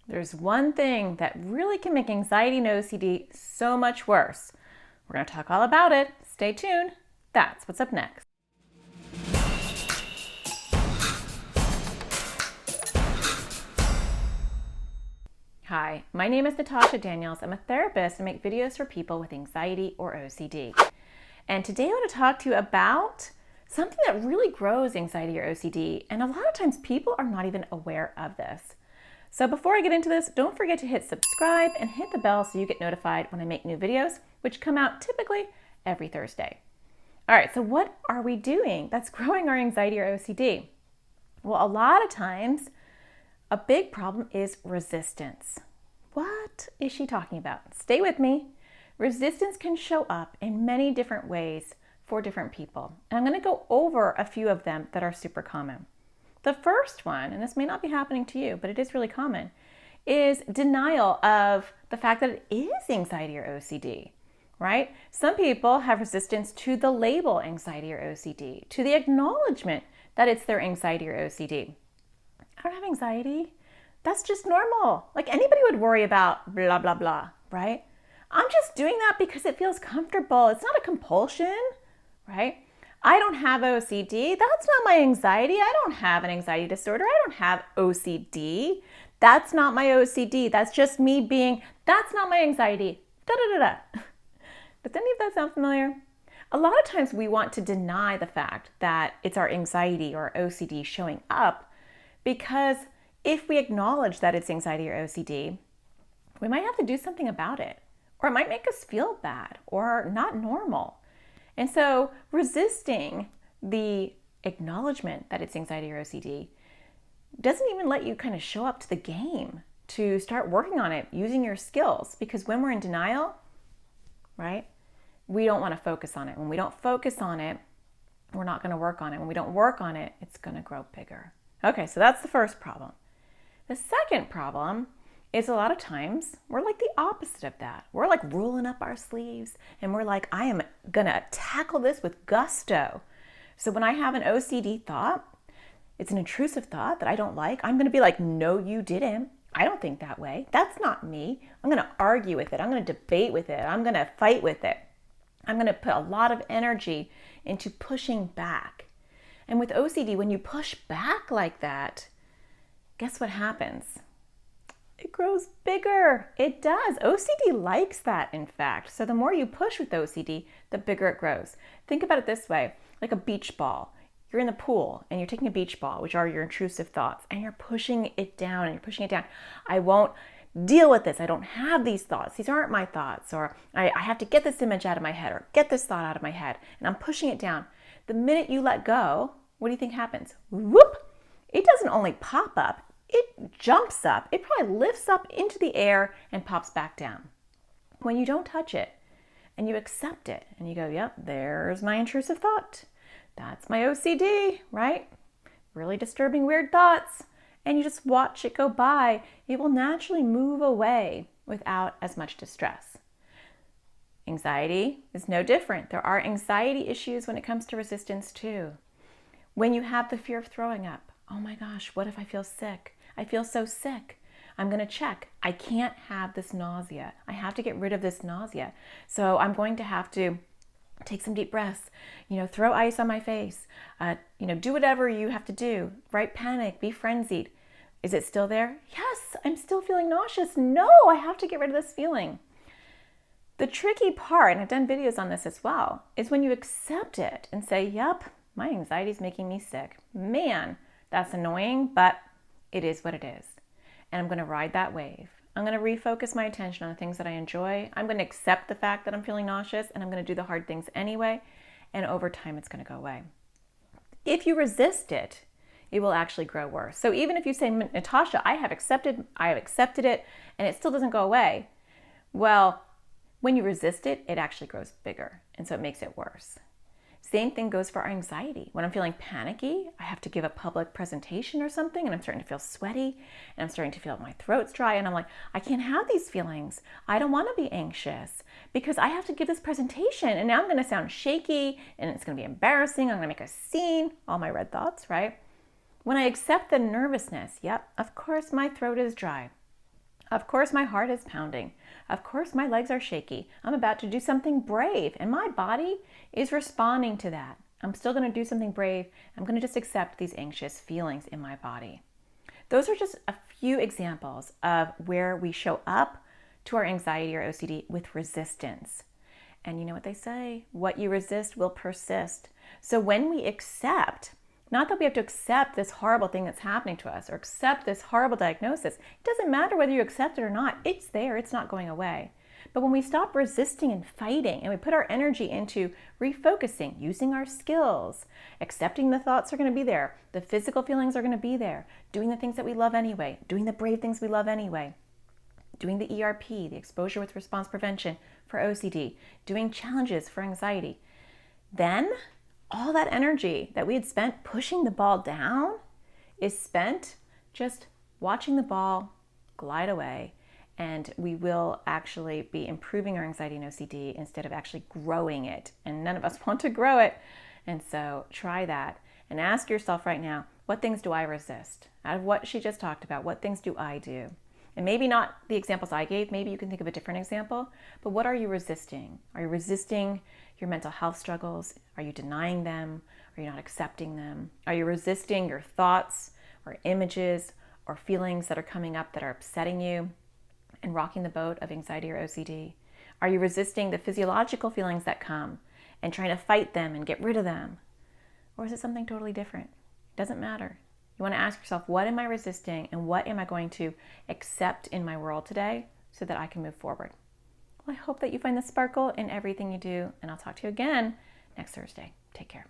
There's one thing that really can make anxiety and OCD so much worse. We're going to talk all about it. Stay tuned. That's what's up next. Hi, my name is Natasha Daniels. I'm a therapist and make videos for people with anxiety or OCD. And today I want to talk to you about something that really grows anxiety or OCD. And a lot of times people are not even aware of this. So before I get into this, don't forget to hit subscribe and hit the bell so you get notified when I make new videos, which come out typically every Thursday. All right, so what are we doing that's growing our anxiety or OCD? Well, a lot of times, a big problem is resistance. What is she talking about? Stay with me. Resistance can show up in many different ways for different people. And I'm going to go over a few of them that are super common. The first one, and this may not be happening to you, but it is really common, is denial of the fact that it is anxiety or OCD, right? Some people have resistance to the label anxiety or OCD, to the acknowledgement that it's their anxiety or OCD. I don't have anxiety. That's just normal. Like anybody would worry about blah, blah, blah, right? I'm just doing that because it feels comfortable. It's not a compulsion, right? I don't have OCD. That's not my anxiety. I don't have an anxiety disorder. I don't have OCD. That's not my OCD. That's just me being, that's not my anxiety. Da da da da. Does any of that sound familiar? A lot of times we want to deny the fact that it's our anxiety or OCD showing up because if we acknowledge that it's anxiety or OCD, we might have to do something about it, or it might make us feel bad or not normal. And so resisting the acknowledgement that it's anxiety or OCD doesn't even let you kind of show up to the game to start working on it using your skills. Because when we're in denial, right, we don't want to focus on it. When we don't focus on it, we're not going to work on it. When we don't work on it, it's going to grow bigger. Okay, so that's the first problem. The second problem is a lot of times we're like the opposite of that. We're like rolling up our sleeves and we're like, I am gonna tackle this with gusto. So when I have an OCD thought, it's an intrusive thought that I don't like, I'm gonna be like, no, you didn't. I don't think that way. That's not me. I'm gonna argue with it. I'm gonna debate with it. I'm gonna fight with it. I'm gonna put a lot of energy into pushing back. And with OCD, when you push back like that, guess what happens? It grows bigger. It does. OCD likes that, in fact. So the more you push with OCD, the bigger it grows. Think about it this way, like a beach ball. You're in the pool and you're taking a beach ball, which are your intrusive thoughts, and you're pushing it down and you're pushing it down. I won't deal with this. I don't have these thoughts. These aren't my thoughts. Or I have to get this image out of my head or get this thought out of my head. And I'm pushing it down. The minute you let go, what do you think happens? Whoop! It doesn't only pop up. It jumps up. It probably lifts up into the air and pops back down. When you don't touch it and you accept it and you go, yep, there's my intrusive thought. That's my OCD, right? Really disturbing, weird thoughts. And you just watch it go by. It will naturally move away without as much distress. Anxiety is no different. There are anxiety issues when it comes to resistance too. When you have the fear of throwing up, oh my gosh, what if I feel sick? I feel so sick. I'm going to check. I can't have this nausea. I have to get rid of this nausea. So I'm going to have to take some deep breaths, throw ice on my face, do whatever you have to do, right? Panic, be frenzied. Is it still there? Yes, I'm still feeling nauseous. No, I have to get rid of this feeling. The tricky part, and I've done videos on this as well, is when you accept it and say, yep, my anxiety is making me sick. Man, that's annoying, but it is what it is. And I'm going to ride that wave. I'm going to refocus my attention on the things that I enjoy. I'm going to accept the fact that I'm feeling nauseous, and I'm going to do the hard things anyway. And over time, it's going to go away. If you resist it, it will actually grow worse. So even if you say, Natasha, I have accepted it, and it still doesn't go away. Well, when you resist it, it actually grows bigger. And so it makes it worse. Same thing goes for our anxiety. When I'm feeling panicky, I have to give a public presentation or something, and I'm starting to feel sweaty, and I'm starting to feel my throat's dry, and I'm like, I can't have these feelings. I don't want to be anxious because I have to give this presentation, and now I'm going to sound shaky, and it's going to be embarrassing. I'm going to make a scene. All my red thoughts, right? When I accept the nervousness, yep, of course my throat is dry. Of course, my heart is pounding. Of course, my legs are shaky. I'm about to do something brave, and my body is responding to that. I'm still going to do something brave. I'm going to just accept these anxious feelings in my body. Those are just a few examples of where we show up to our anxiety or OCD with resistance. And you know what they say? What you resist will persist. So when we accept, not that we have to accept this horrible thing that's happening to us or accept this horrible diagnosis. It doesn't matter whether you accept it or not. It's there. It's not going away. But when we stop resisting and fighting and we put our energy into refocusing, using our skills, accepting the thoughts are going to be there, the physical feelings are going to be there, doing the things that we love anyway, doing the brave things we love anyway, doing the ERP, the exposure with response prevention for OCD, doing challenges for anxiety, then all that energy that we had spent pushing the ball down is spent just watching the ball glide away, and we will actually be improving our anxiety and OCD instead of actually growing it. And none of us want to grow it. And so try that and ask yourself right now, what things do I resist? Out of what she just talked about, what things do I do? And maybe not the examples I gave, maybe you can think of a different example, but what are you resisting? Are you resisting your mental health struggles? Are you denying them? Are you not accepting them? Are you resisting your thoughts or images or feelings that are coming up that are upsetting you and rocking the boat of anxiety or OCD? Are you resisting the physiological feelings that come and trying to fight them and get rid of them? Or is it something totally different? It doesn't matter. You want to ask yourself, what am I resisting and what am I going to accept in my world today so that I can move forward? Well, I hope that you find the sparkle in everything you do, and I'll talk to you again next Thursday. Take care.